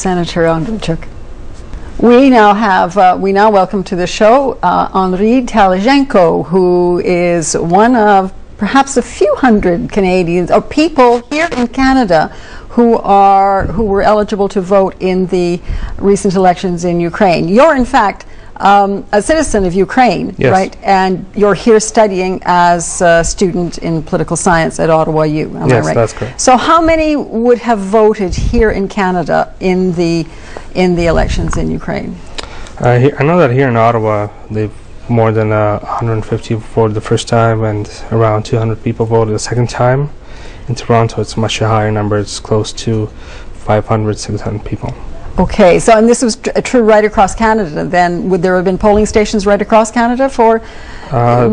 Senator Andriy. We now welcome to the show Andriy Telizhenko, who is one of perhaps a few hundred Canadians or people here in Canada who were eligible to vote in the recent elections in Ukraine. You're in fact a citizen of Ukraine, yes, right? And you're here studying as a student in political science at Ottawa U. Am I right? Yes, that's correct. So how many would have voted here in Canada in the elections in Ukraine? I know that here in Ottawa, they've more than 150 voted the first time, and around 200 people voted the second time. In Toronto, it's a much higher number. It's close to 500, 600 people. Okay, so and this was true right across Canada then. Would there have been polling stations right across Canada for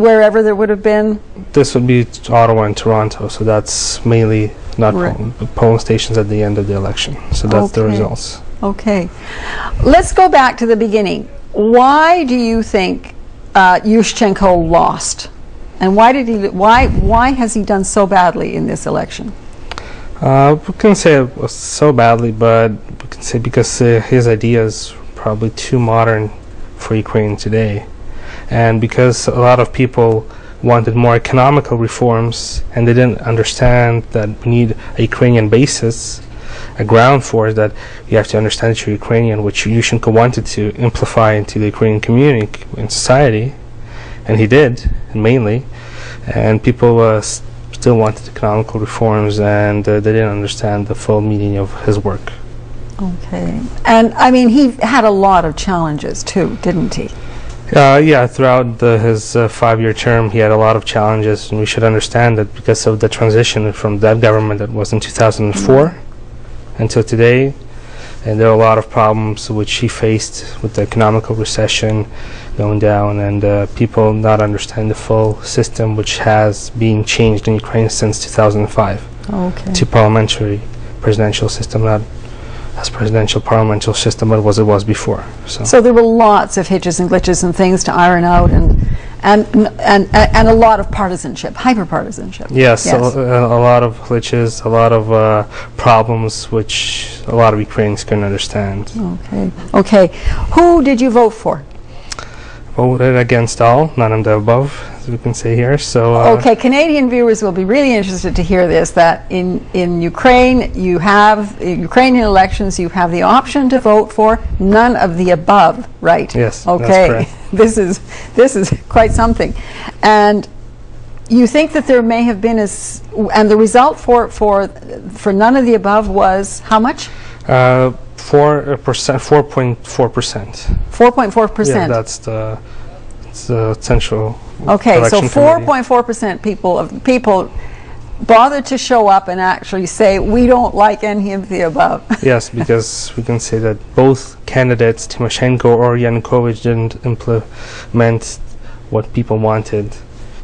wherever there would have been? This would be Ottawa and Toronto, so that's mainly not polling stations at the end of the election. So that's the results. Okay. Let's go back to the beginning. Why do you think Yushchenko lost? And why has he done so badly in this election? We can say it was so badly, but we can say because his ideas are probably too modern for Ukraine today, and because a lot of people wanted more economical reforms, and they didn't understand that we need a Ukrainian basis, a ground force, that you have to understand that you're Ukrainian, which Yushchenko wanted to amplify into the Ukrainian community and society, and he did, mainly, and people still wanted economical reforms, and they didn't understand the full meaning of his work. Okay. And I mean, he had a lot of challenges too, didn't he? Yeah, throughout his 5-year term, he had a lot of challenges, and we should understand that because of the transition from that government that was in 2004 until today, and there are a lot of problems which he faced with the economical recession going down, and people not understand the full system which has been changed in Ukraine since 2005 to parliamentary presidential system, not as presidential parliamentary system but as it was before. So there were lots of hitches and glitches and things to iron out, and a lot of partisanship, hyper-partisanship. Yes, a lot of glitches, a lot of problems which a lot of Ukrainians couldn't understand. Okay. Who did you vote for? Voted against all, none of the above, as we can say here. So okay, Canadian viewers will be really interested to hear this, that in Ukraine, you have Ukrainian elections, you have the option to vote for none of the above, right? Yes, okay. that's correct. This is quite something. And you think that there may have been and the result for none of the above was how much? 4%, 4.4%. 4.4%. Yeah, that's the central. Okay, so 4.4% people bothered to show up and actually say we don't like any of the above. Yes, because we can say that both candidates, Tymoshenko or Yanukovych, didn't implement what people wanted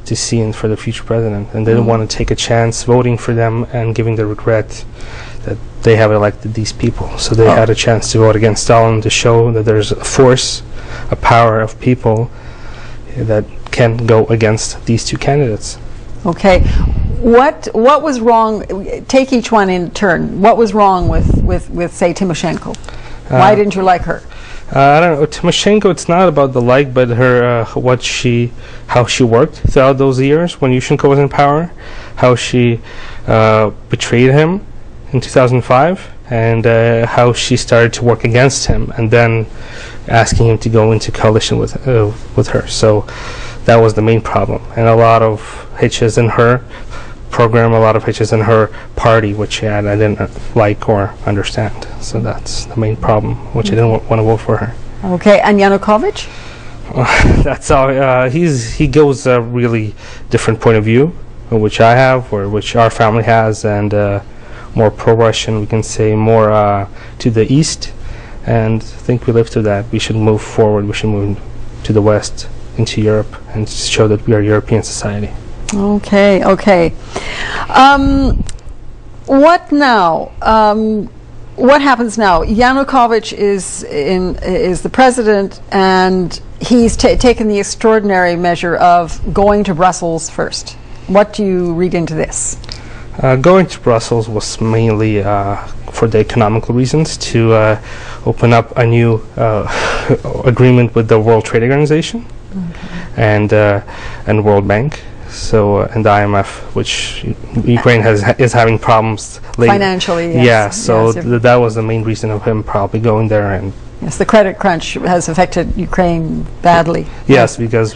to see for the future president, and they didn't want to take a chance voting for them and giving the regret that they have elected these people. So they had a chance to vote against Stalin to show that there's a force, a power of people that can go against these two candidates. Okay. What was wrong? Take each one in turn. What was wrong with say Tymoshenko? Why didn't you like her? I don't know. Tymoshenko, it's not about the like, but her how she worked throughout those years when Yushchenko was in power, how she betrayed him in 2005, and how she started to work against him, and then asking him to go into coalition with her. So that was the main problem, and a lot of hitches in her program, a lot of hitches in her party, which I didn't like or understand. So that's the main problem, which I didn't want to vote for her. Okay, and Yanukovych? That's how he goes a really different point of view, which I have, or which our family has, and more pro-Russian, we can say, more to the east, and I think we live to that. We should move forward. We should move to the west, into Europe, and show that we are a European society. Okay. What now? What happens now? Yanukovych is the president, and he's taken the extraordinary measure of going to Brussels first. What do you read into this? Going to Brussels was mainly for the economical reasons, to open up a new agreement with the World Trade Organization and World Bank. So and the IMF, which Ukraine is having problems lately. Financially, yes. Yeah, so yes, that was the main reason of him probably going there. And yes, the credit crunch has affected Ukraine badly. yes, because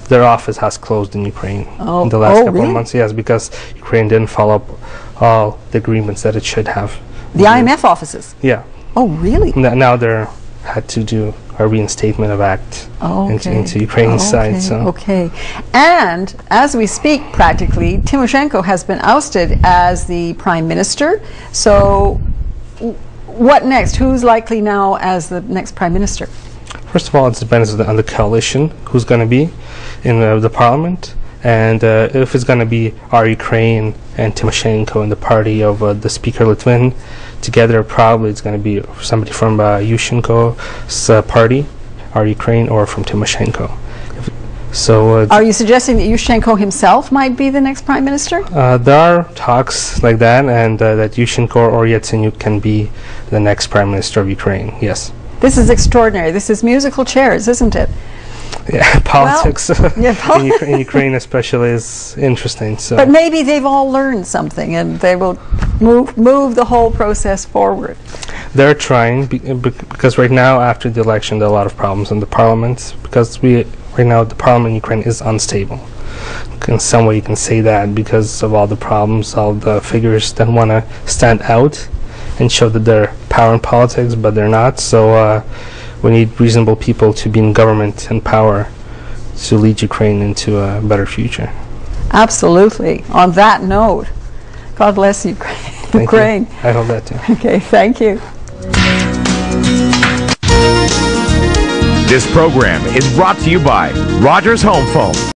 their office has closed in Ukraine in the last couple of months. Yes, because Ukraine didn't follow up all the agreements that it should have. The IMF offices? Yeah. Oh, really? Now they're had to do a reinstatement of act into Ukraine's side. So. Okay. And as we speak, practically, Teližhenko has been ousted as the prime minister. So what next? Who's likely now as the next prime minister? First of all, it depends on the coalition who's going to be in the parliament. And if it's going to be our Ukraine and Teližhenko and the party of the Speaker Litvin together, probably it's going to be somebody from Yushchenko's party, our Ukraine, or from Teližhenko. So, are you suggesting that Yushchenko himself might be the next prime minister? There are talks like that, and that Yushchenko or Yatsenyuk can be the next prime minister of Ukraine. Yes. This is extraordinary. This is musical chairs, isn't it? Yeah, politics Well, in Ukraine especially is interesting. So. But maybe they've all learned something and they will move the whole process forward. They're trying because right now after the election there are a lot of problems in the parliament because right now the parliament in Ukraine is unstable. In some way you can say that because of all the problems, all the figures that want to stand out and show that they're power in politics, but they're not. So we need reasonable people to be in government and power to lead Ukraine into a better future. Absolutely. On that note, God bless Ukraine. Ukraine. I hope that too. Okay, thank you. This program is brought to you by Rogers Home Phone.